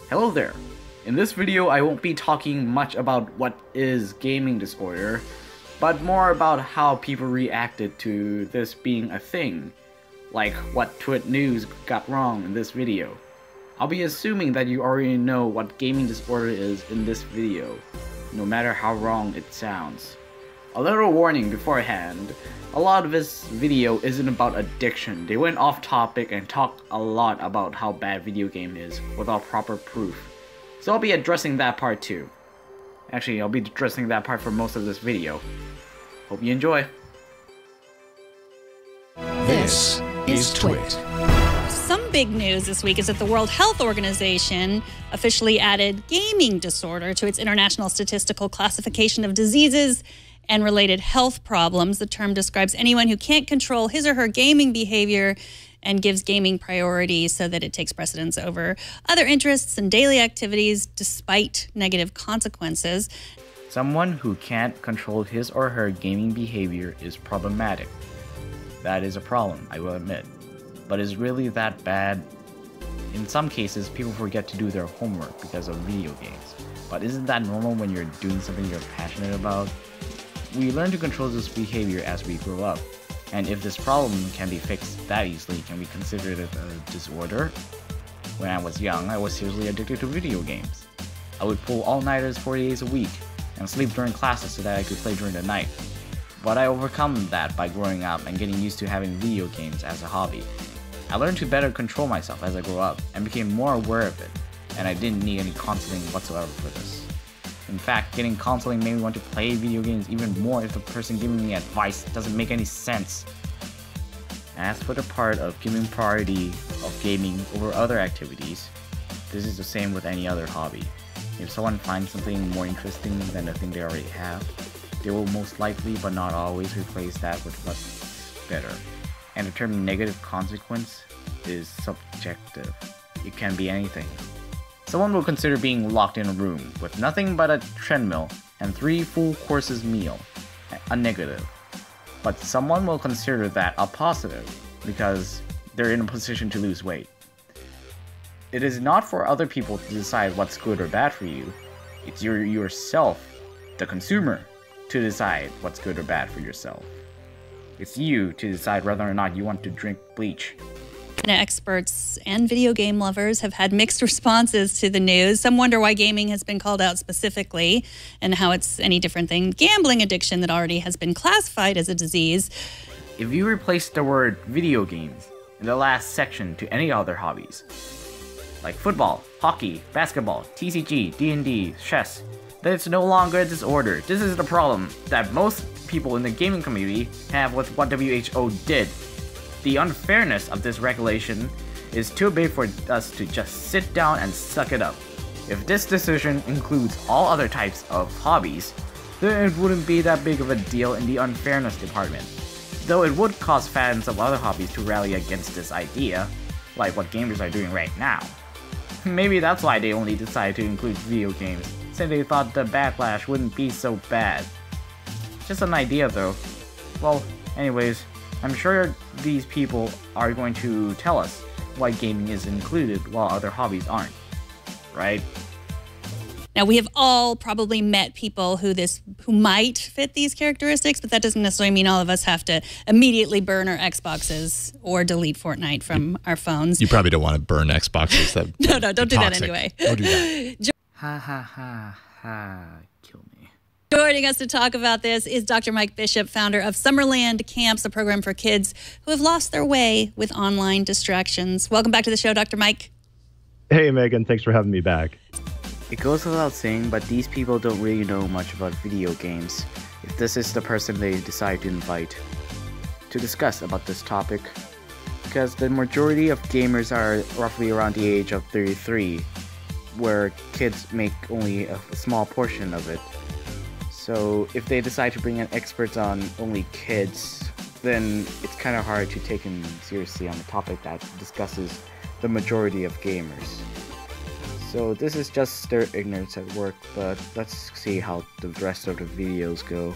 Hello there! In this video I won't be talking much about what is gaming disorder, but more about how people reacted to this being a thing, like what Twit news got wrong in this video. I'll be assuming that you already know what gaming disorder is in this video, no matter how wrong it sounds. A little warning beforehand, a lot of this video isn't about addiction. They went off topic and talked a lot about how bad video game is without proper proof. So I'll be addressing that part too. Actually, I'll be addressing that part for most of this video. Hope you enjoy. This is Twit. Some big news this week is that the World Health Organization officially added gaming disorder to its International Statistical Classification of Diseases and Related Health Problems. The term describes anyone who can't control his or her gaming behavior and gives gaming priority so that it takes precedence over other interests and daily activities despite negative consequences. Someone who can't control his or her gaming behavior is problematic. That is a problem, I will admit. But is really that bad? In some cases, people forget to do their homework because of video games. But isn't that normal when you're doing something you're passionate about? We learn to control this behavior as we grow up. And if this problem can be fixed that easily, can we consider it a disorder? When I was young, I was seriously addicted to video games. I would pull all-nighters 40 days a week, and sleep during classes so that I could play during the night. But I overcome that by growing up and getting used to having video games as a hobby. I learned to better control myself as I grew up, and became more aware of it, and I didn't need any counseling whatsoever for this. In fact, getting counseling made me want to play video games even more if the person giving me advice doesn't make any sense. As for the part of giving priority of gaming over other activities, this is the same with any other hobby. If someone finds something more interesting than the thing they already have, they will most likely but not always replace that with what's better. And the term negative consequence is subjective. It can be anything. Someone will consider being locked in a room with nothing but a treadmill and 3 full courses meal a negative. But someone will consider that a positive because they're in a position to lose weight. It is not for other people to decide what's good or bad for you. It's yourself, the consumer, to decide what's good or bad for yourself. It's you to decide whether or not you want to drink bleach. Experts and video game lovers have had mixed responses to the news. Some wonder why gaming has been called out specifically and how it's any different than gambling addiction that already has been classified as a disease. If you replace the word video games in the last section to any other hobbies, like football, hockey, basketball, TCG, D&D, chess, then it's no longer a disorder. This is the problem that most people in the gaming community have with what WHO did. The unfairness of this regulation is too big for us to just sit down and suck it up. If this decision includes all other types of hobbies, then it wouldn't be that big of a deal in the unfairness department. Though it would cause fans of other hobbies to rally against this idea, like what gamers are doing right now. Maybe that's why they only decided to include video games, since they thought the backlash wouldn't be so bad. Just an idea though. Well, anyways, I'm sure these people are going to tell us why gaming is included while other hobbies aren't, right? Now, we have all probably met people who might fit these characteristics, but that doesn't necessarily mean all of us have to immediately burn our Xboxes or delete Fortnite from our phones. You probably don't want to burn Xboxes. No, don't do that anyway. Don't do that. Ha ha ha ha, kill me. Joining us to talk about this is Dr. Mike Bishop, founder of Summerland Camps, a program for kids who have lost their way with online distractions. Welcome back to the show, Dr. Mike. Hey, Megan. Thanks for having me back. It goes without saying, but these people don't really know much about video games. If this is the person they decide to invite to discuss about this topic, because the majority of gamers are roughly around the age of 33, where kids make only a small portion of it. So if they decide to bring in experts on only kids, then it's kind of hard to take them seriously on a topic that discusses the majority of gamers. So this is just their ignorance at work, but let's see how the rest of the videos go.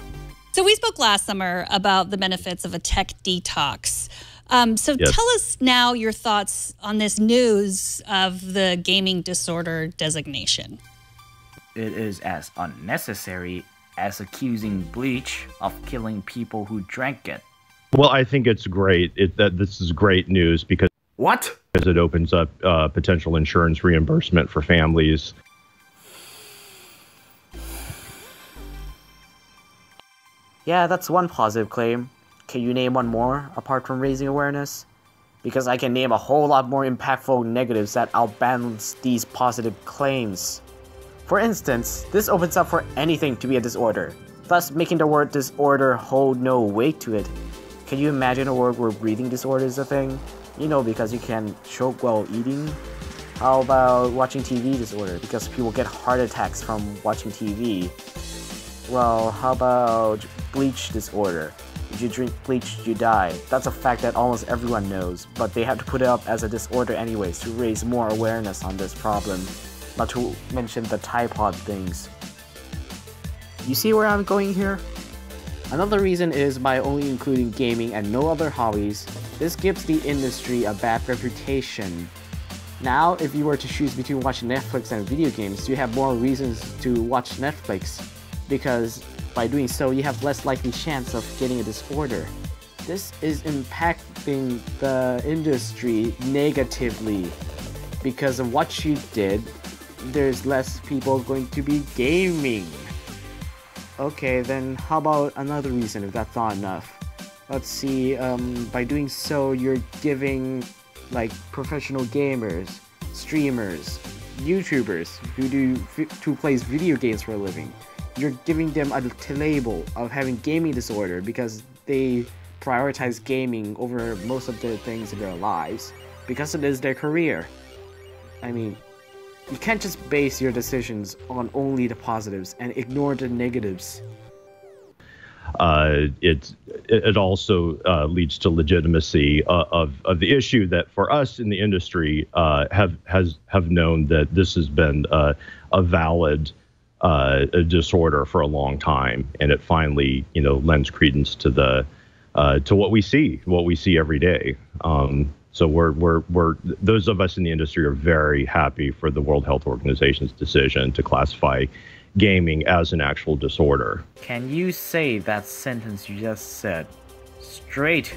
So we spoke last summer about the benefits of a tech detox. So Yes. tell us now your thoughts on this news of the gaming disorder designation. It is as unnecessary as accusing bleach of killing people who drank it. Well, I think it's great that this is great news because What? it opens up potential insurance reimbursement for families. Yeah, that's one positive claim. Can you name one more, apart from raising awareness? Because I can name a whole lot more impactful negatives that outbalance these positive claims. For instance, this opens up for anything to be a disorder, thus making the word disorder hold no weight to it. Can you imagine a world where breathing disorder is a thing? You know, because you can choke while eating? How about watching TV disorder, because people get heart attacks from watching TV? Well, how about bleach disorder? If you drink bleach, you die. That's a fact that almost everyone knows, but they have to put it up as a disorder anyways to raise more awareness on this problem. Not to mention the tripod things. You see where I'm going here? Another reason is by only including gaming and no other hobbies, this gives the industry a bad reputation. Now, if you were to choose between watching Netflix and video games, you have more reasons to watch Netflix, because by doing so, you have less likely chance of getting a disorder. This is impacting the industry negatively. Because of what you did, there's less people going to be gaming. Okay, then how about another reason if that's not enough? Let's see, by doing so, you're giving, like, professional gamers, streamers, YouTubers who plays video games for a living, you're giving them a label of having gaming disorder because they prioritize gaming over most of the things in their lives, because it is their career. I mean, you can't just base your decisions on only the positives and ignore the negatives. It also leads to legitimacy of the issue that for us in the industry have known that this has been a valid a disorder for a long time, and it finally lends credence to the to what we see every day. So we're those of us in the industry are very happy for the World Health Organization's decision to classify gaming as an actual disorder. Can you say that sentence you just said straight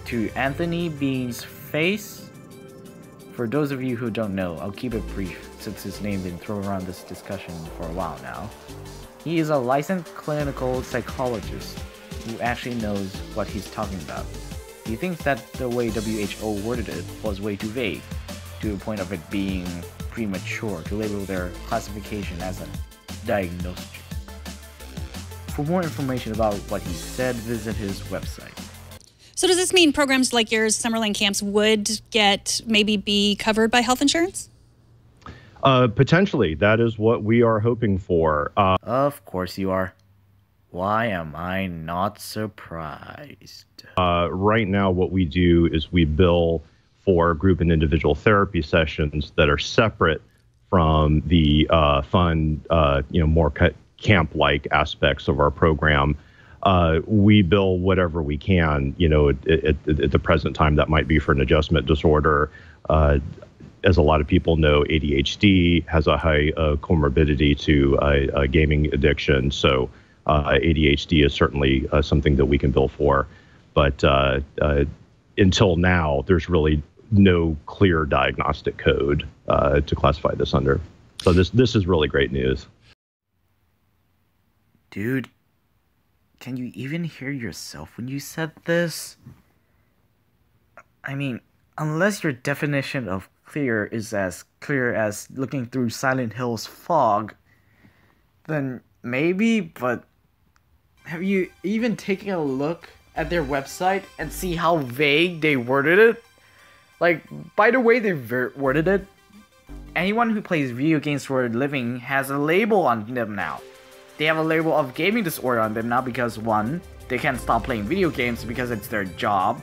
to Anthony Bean's face? For those of you who don't know, I'll keep it brief since his name's been thrown around this discussion for a while now. He is a licensed clinical psychologist who actually knows what he's talking about. He thinks that the way WHO worded it was way too vague, to the point of it being premature to label their classification as a diagnosis. For more information about what he said, visit his website. So does this mean programs like yours, Summerlane camps, would maybe be covered by health insurance? Potentially, that is what we are hoping for. Of course you are. Why am I not surprised? Right now, what we do is we bill for group and individual therapy sessions that are separate from the fun, more camp-like aspects of our program. We bill whatever we can. At the present time, that might be for an adjustment disorder. As a lot of people know, ADHD has a high comorbidity to a gaming addiction. So ADHD is certainly something that we can bill for. But until now, there's really no clear diagnostic code to classify this under. So this is really great news. Dude, can you even hear yourself when you said this? I mean, unless your definition of clear is as clear as looking through Silent Hill's fog, then maybe, but have you even taken a look at their website and see how vague they worded it? Like, by the way they worded it, anyone who plays video games for a living has a label on them now. They have a label of gaming disorder on them now because 1, they can't stop playing video games because it's their job.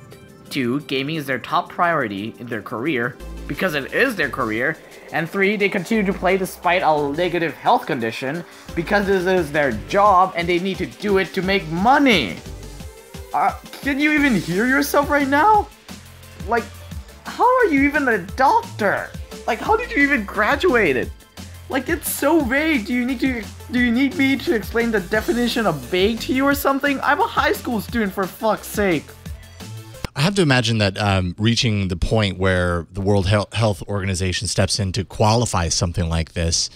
2, gaming is their top priority in their career because it is their career. And 3, they continue to play despite a negative health condition because this is their job and they need to do it to make money. Can you even hear yourself right now? Like, how are you even a doctor? Like, how did you even graduate it? Like, it's so vague. Do you need me to explain the definition of vague to you or something? I'm a high school student, for fuck's sake. I have to imagine that reaching the point where the World Health Organization steps in to qualify something like this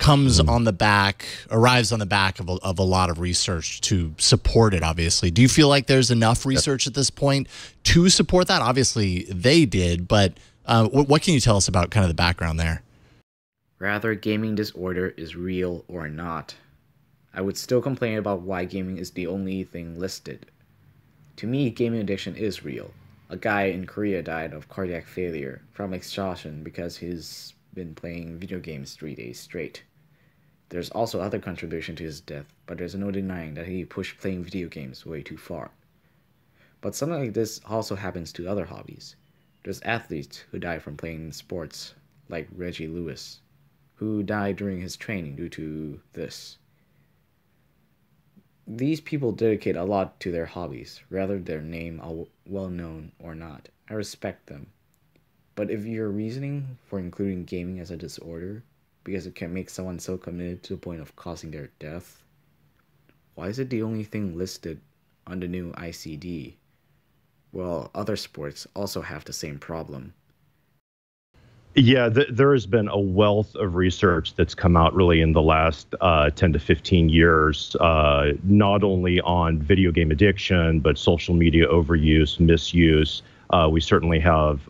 arrives on the back of a lot of research to support it, obviously. Do you feel like there's enough research at this point to support that? Obviously, they did, but what can you tell us about kind of the background there? Rather gaming disorder is real or not, I would still complain about why gaming is the only thing listed. To me, gaming addiction is real. A guy in Korea died of cardiac failure from exhaustion because he's been playing video games 3 days straight. There's also other contribution to his death, but there's no denying that he pushed playing video games way too far. But something like this also happens to other hobbies. There's athletes who die from playing sports, like Reggie Lewis, who died during his training due to this. These people dedicate a lot to their hobbies, whether their name are well known or not. I respect them. But if your reasoning for including gaming as a disorder, because it can make someone so committed to the point of causing their death, why is it the only thing listed on the new ICD? Well, other sports also have the same problem. Yeah, there has been a wealth of research that's come out really in the last 10 to 15 years, not only on video game addiction, but social media overuse, misuse. We certainly have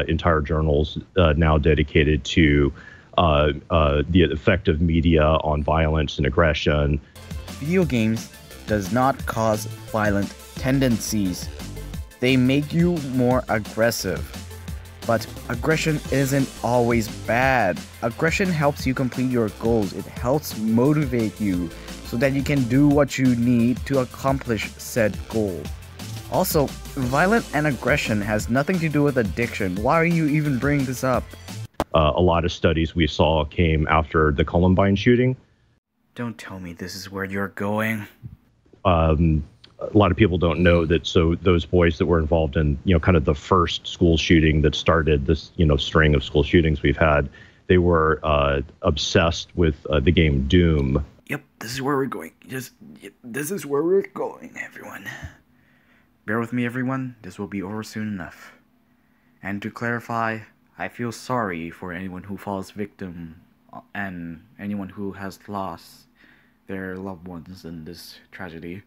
entire journals now dedicated to the effect of media on violence and aggression. Video games does not cause violent tendencies. They make you more aggressive. But aggression isn't always bad. Aggression helps you complete your goals. It helps motivate you so that you can do what you need to accomplish said goal. Also, violent and aggression has nothing to do with addiction. Why are you even bringing this up? A lot of studies we saw came after the Columbine shooting. Don't tell me this is where you're going. A lot of people don't know that. So those boys that were involved in, kind of the first school shooting that started this, string of school shootings we've had, they were obsessed with the game Doom. Yep, this is where we're going. This is where we're going, everyone. Bear with me, everyone. This will be over soon enough. And to clarify, I feel sorry for anyone who falls victim and anyone who has lost their loved ones in this tragedy.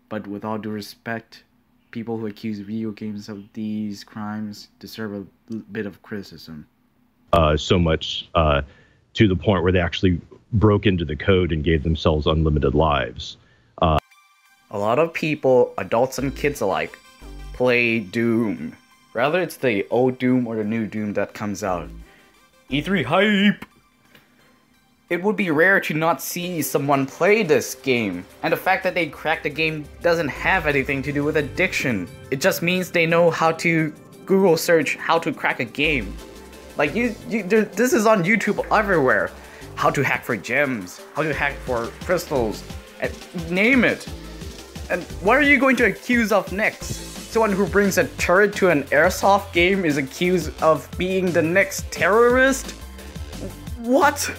But with all due respect, people who accuse video games of these crimes deserve a bit of criticism. So much to the point where they actually broke into the code and gave themselves unlimited lives. A lot of people, adults and kids alike, play Doom. Rather it's the old Doom or the new Doom that comes out. E3 hype! It would be rare to not see someone play this game, and the fact that they cracked the game doesn't have anything to do with addiction. It just means they know how to Google search how to crack a game. Like, this is on YouTube everywhere. How to hack for gems, how to hack for crystals, name it. And what are you going to accuse of next? Someone who brings a turret to an airsoft game is accused of being the next terrorist? What?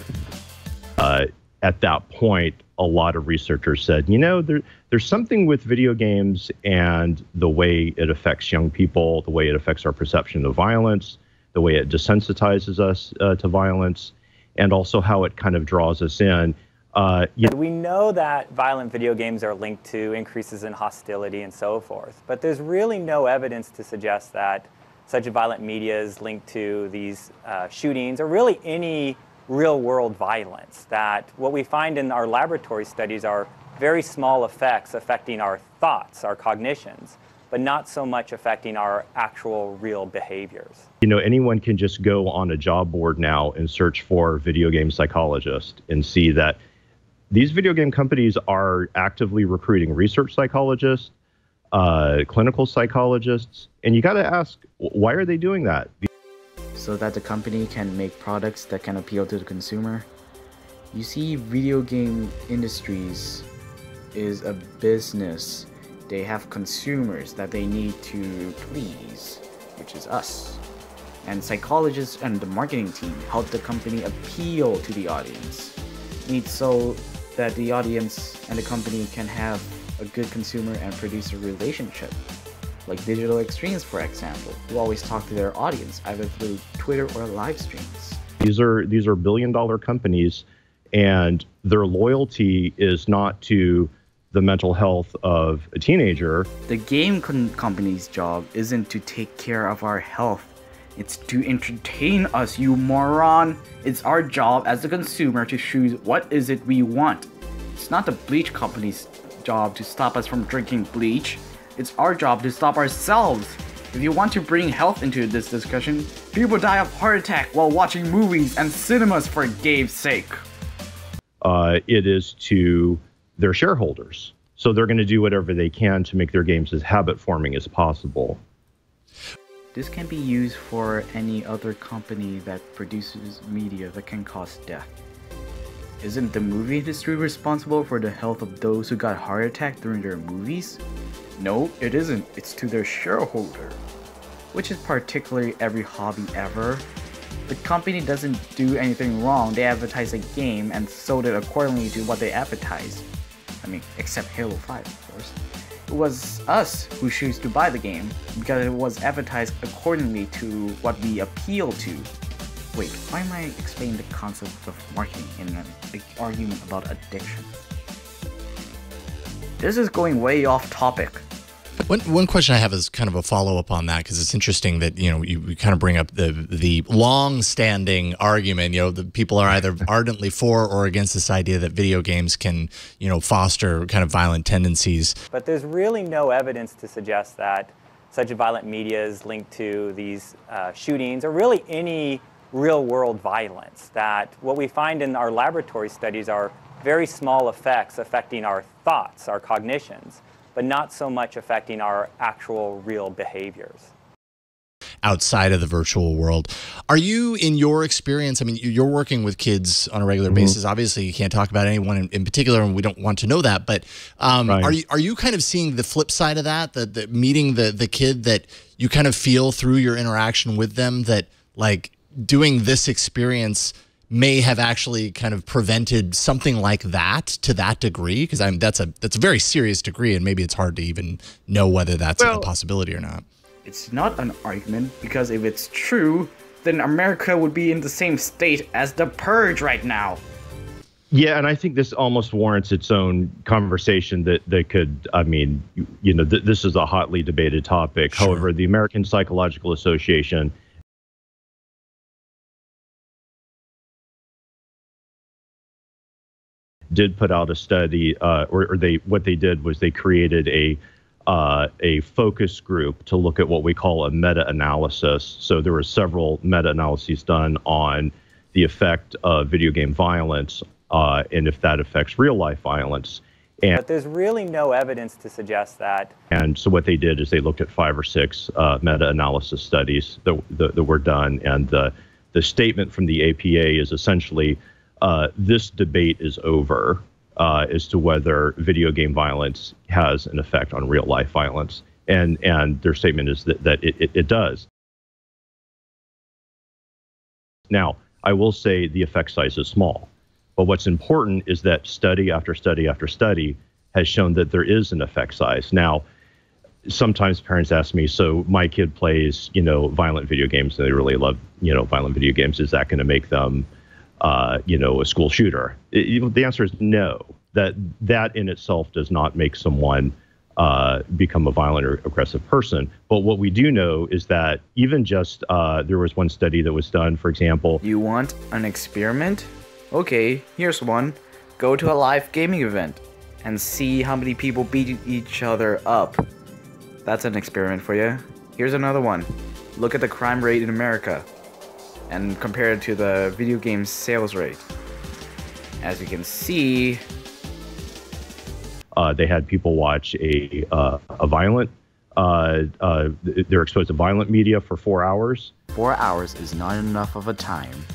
At that point, a lot of researchers said, there's something with video games and the way it affects young people, the way it affects our perception of violence, the way it desensitizes us to violence, and also how it kind of draws us in. We know that violent video games are linked to increases in hostility and so forth, but there's really no evidence to suggest that such violent media is linked to these shootings or really any real-world violence. That what we find in our laboratory studies are very small effects affecting our thoughts, our cognitions, but not so much affecting our actual real behaviors. Anyone can just go on a job board now and search for video game psychologist and see that these video game companies are actively recruiting research psychologists, clinical psychologists, and you got to ask, why are they doing that? So that the company can make products that can appeal to the consumer. You see, video game industries is a business. They have consumers that they need to please. which is us. And psychologists and the marketing team help the company appeal to the audience, made so that the audience and the company can have a good consumer and producer relationship. Like Digital Extremes, for example, who always talk to their audience either through Twitter or live streams. These are billion-dollar companies, and their loyalty is not to the mental health of a teenager. The game company's job isn't to take care of our health. It's to entertain us, you moron. It's our job as the consumer to choose what is it we want. It's not the bleach company's job to stop us from drinking bleach. It's our job to stop ourselves. If you want to bring health into this discussion, people die of heart attack while watching movies and cinemas for game's sake. It is to their shareholders. So they're going to do whatever they can to make their games as habit-forming as possible. This can be used for any other company that produces media that can cause death. Isn't the movie industry responsible for the health of those who got heart attack during their movies? No, it isn't. It's to their shareholder. Which is particularly every hobby ever. The company doesn't do anything wrong. They advertise a game and sold it accordingly to what they advertised. I mean, except Halo 5, of course. It was us who choose to buy the game because it was advertised accordingly to what we appeal to. Wait, why am I explaining the concept of marketing in an argument about addiction? This is going way off topic. One question I have is kind of a follow-up on that, because it's interesting that, you know, you kind of bring up the long-standing argument, you know, the people are either ardently for or against this idea that video games can, you know, foster kind of violent tendencies. But there's really no evidence to suggest that such violent media is linked to these shootings or really any real-world violence. That what we find in our laboratory studies are very small effects affecting our thoughts, our cognitions, but not so much affecting our actual real behaviors. Outside of the virtual world. Are you, in your experience, I mean, you're working with kids on a regular basis. Obviously, you can't talk about anyone in particular, and we don't want to know that, but right. Are you kind of seeing the flip side of that, the meeting the kid that you kind of feel through your interaction with them that, like, doing this experience may have actually kind of prevented something like that to that degree? Because that's a very serious degree, and maybe it's hard to even know whether that's a possibility or not. It's not an argument, because if it's true, then America would be in the same state as the Purge right now. Yeah, and I think this almost warrants its own conversation that could, I mean, you know, this is a hotly debated topic. Sure. However, the American Psychological Association did put out a study, what they did was they created a focus group to look at what we call a meta-analysis. So there were several meta-analyses done on the effect of video game violence and if that affects real-life violence. But there's really no evidence to suggest that. And so what they did is they looked at 5 or 6 meta-analysis studies that were done, and the statement from the APA is essentially, this debate is over as to whether video game violence has an effect on real life violence. And their statement is that it does. Now, I will say the effect size is small, but what's important is that study after study after study has shown that there is an effect size. Now, sometimes parents ask me, so my kid plays, you know, violent video games, and they really love, you know, violent video games. Is that going to make them you know, a school shooter? The answer is no. That in itself does not make someone become a violent or aggressive person. But what we do know is that even just, there was one study that was done, for example. You want an experiment? Okay, here's one. Go to a live gaming event and see how many people beat each other up. That's an experiment for you. Here's another one. Look at the crime rate in America and compare it to the video game sales rate. As you can see, they had people watch a violent, they're exposed to violent media for 4 hours. 4 hours is not enough of a time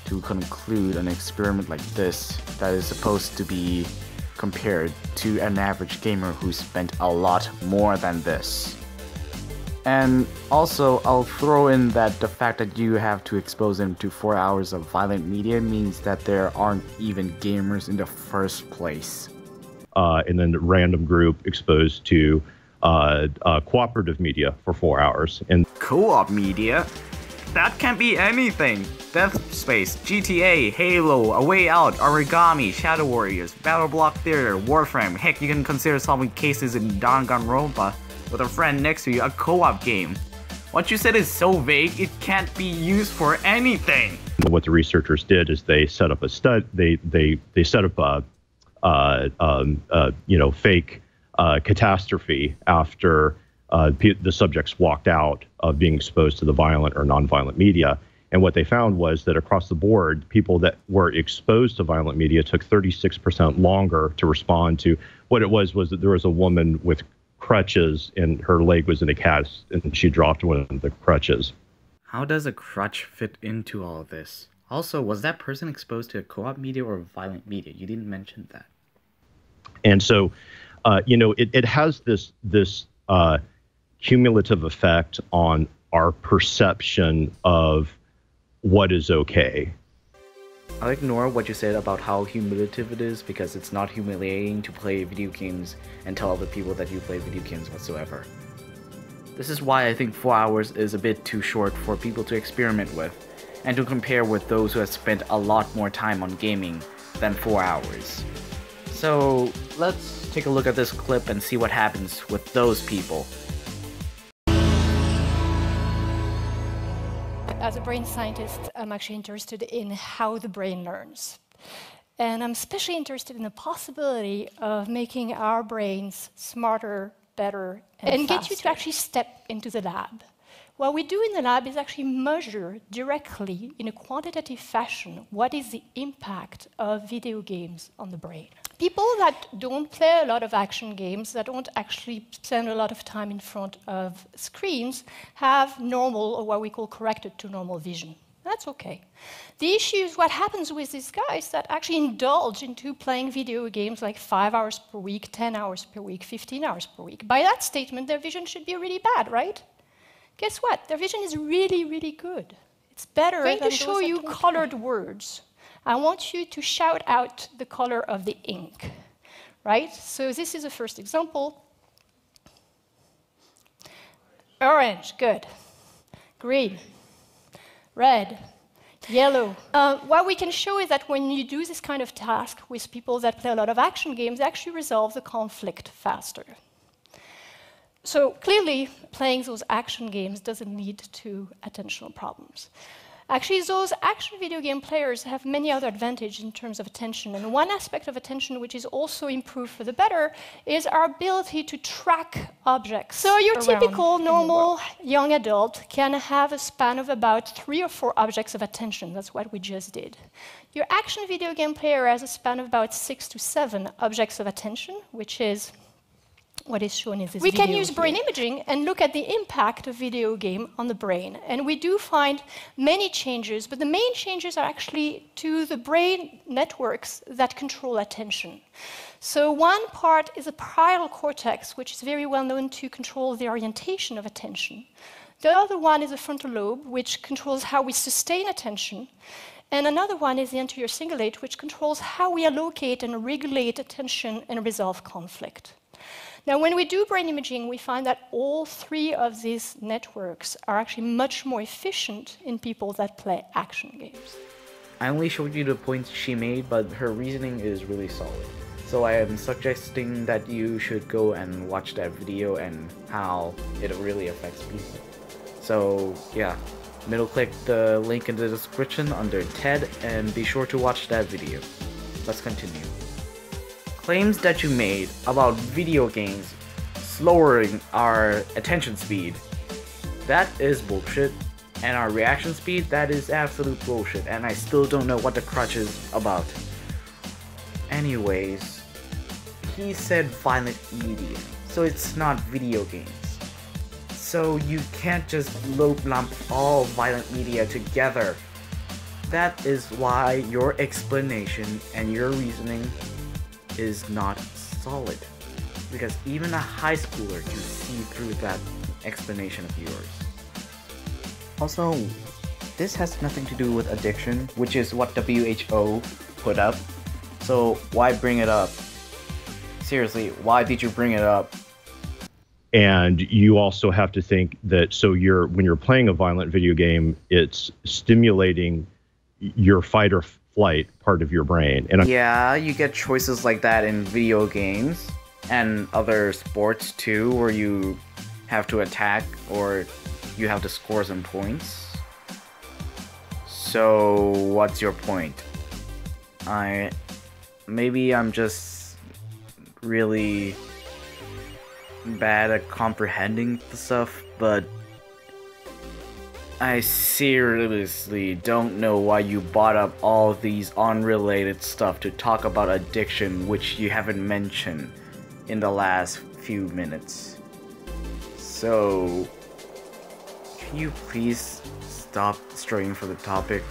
to conclude an experiment like this that is supposed to be compared to an average gamer who spent a lot more than this. And also, I'll throw in that the fact that you have to expose them to 4 hours of violent media means that there aren't even gamers in the first place. And then the random group exposed to cooperative media for 4 hours. And Co-op media? That can be anything. Death Space, GTA, Halo, A Way Out, Origami, Shadow Warriors, Battle Block Theater, Warframe. Heck, you can consider solving cases in Danganronpa with a friend next to you, a co-op game. What you said is so vague, it can't be used for anything. what the researchers did is they set up a they set up a fake catastrophe after the subjects walked out of being exposed to the violent or non-violent media. And what they found was that across the board, people that were exposed to violent media took 36% longer to respond to. What it was that there was a woman with crutches and her leg was in a cast and she dropped one of the crutches. How does a crutch fit into all of this? Also, was that person exposed to a co-op media or violent media? You didn't mention that. And so, it has this cumulative effect on our perception of what is okay. I'll ignore what you said about how humiliative it is because it's not humiliating to play video games and tell other people that you play video games whatsoever. This is why I think 4 hours is a bit too short for people to experiment with, and to compare with those who have spent a lot more time on gaming than 4 hours. So let's take a look at this clip and see what happens with those people. As a brain scientist, I'm actually interested in how the brain learns. And I'm especially interested in the possibility of making our brains smarter, better, and get you to actually step into the lab. What we do in the lab is actually measure directly, in a quantitative fashion, what is the impact of video games on the brain. People that don't play a lot of action games, that don't actually spend a lot of time in front of screens, have normal, or what we call corrected to normal vision. That's okay. The issue is what happens with these guys that actually indulge into playing video games like 5 hours per week, 10 hours per week, 15 hours per week. By that statement, their vision should be really bad, right? Guess what? Their vision is really, really good. It's better than those that don't play. I'm going to show you colored words. I want you to shout out the color of the ink, right? So this is the first example. Orange, good. Green, red, yellow. What we can show is that when you do this kind of task with people that play a lot of action games, they actually resolve the conflict faster. So clearly, playing those action games doesn't lead to attentional problems. Actually, those action video game players have many other advantages in terms of attention. And one aspect of attention which is also improved for the better is our ability to track objects. So your typical normal young adult can have a span of about 3 or 4 objects of attention. That's what we just did. Your action video game player has a span of about 6 to 7 objects of attention, which is what is shown in this video. We can use brain imaging and look at the impact of video game on the brain. And we do find many changes, but the main changes are actually to the brain networks that control attention. So one part is a parietal cortex, which is very well known to control the orientation of attention. The other one is the frontal lobe, which controls how we sustain attention. And another one is the anterior cingulate, which controls how we allocate and regulate attention and resolve conflict. Now, when we do brain imaging, we find that all 3 of these networks are actually much more efficient in people that play action games. I only showed you the points she made, but her reasoning is really solid. So I am suggesting that you should go and watch that video and how it really affects people. So yeah, middle click the link in the description under TED and be sure to watch that video. Let's continue. Claims that you made about video games slowing our attention speed, that is bullshit, and our reaction speed, that is absolute bullshit, and I still don't know what the crutch is about. Anyways, he said violent media, so it's not video games. So you can't just lump all violent media together. That is why your explanation and your reasoning is not solid, because even a high schooler can see through that explanation of yours. Also, this has nothing to do with addiction, which is what WHO put up. So why bring it up? Seriously, why did you bring it up? And you also have to think that when you're playing a violent video game, it's stimulating your fight or flight part of your brain. And yeah, you get choices like that in video games and other sports too, where you have to attack or you have to score some points. So what's your point? Maybe I'm just really bad at comprehending the stuff, but I seriously don't know why you brought up all these unrelated stuff to talk about addiction, which you haven't mentioned in the last few minutes. So, can you please stop straying from the topic?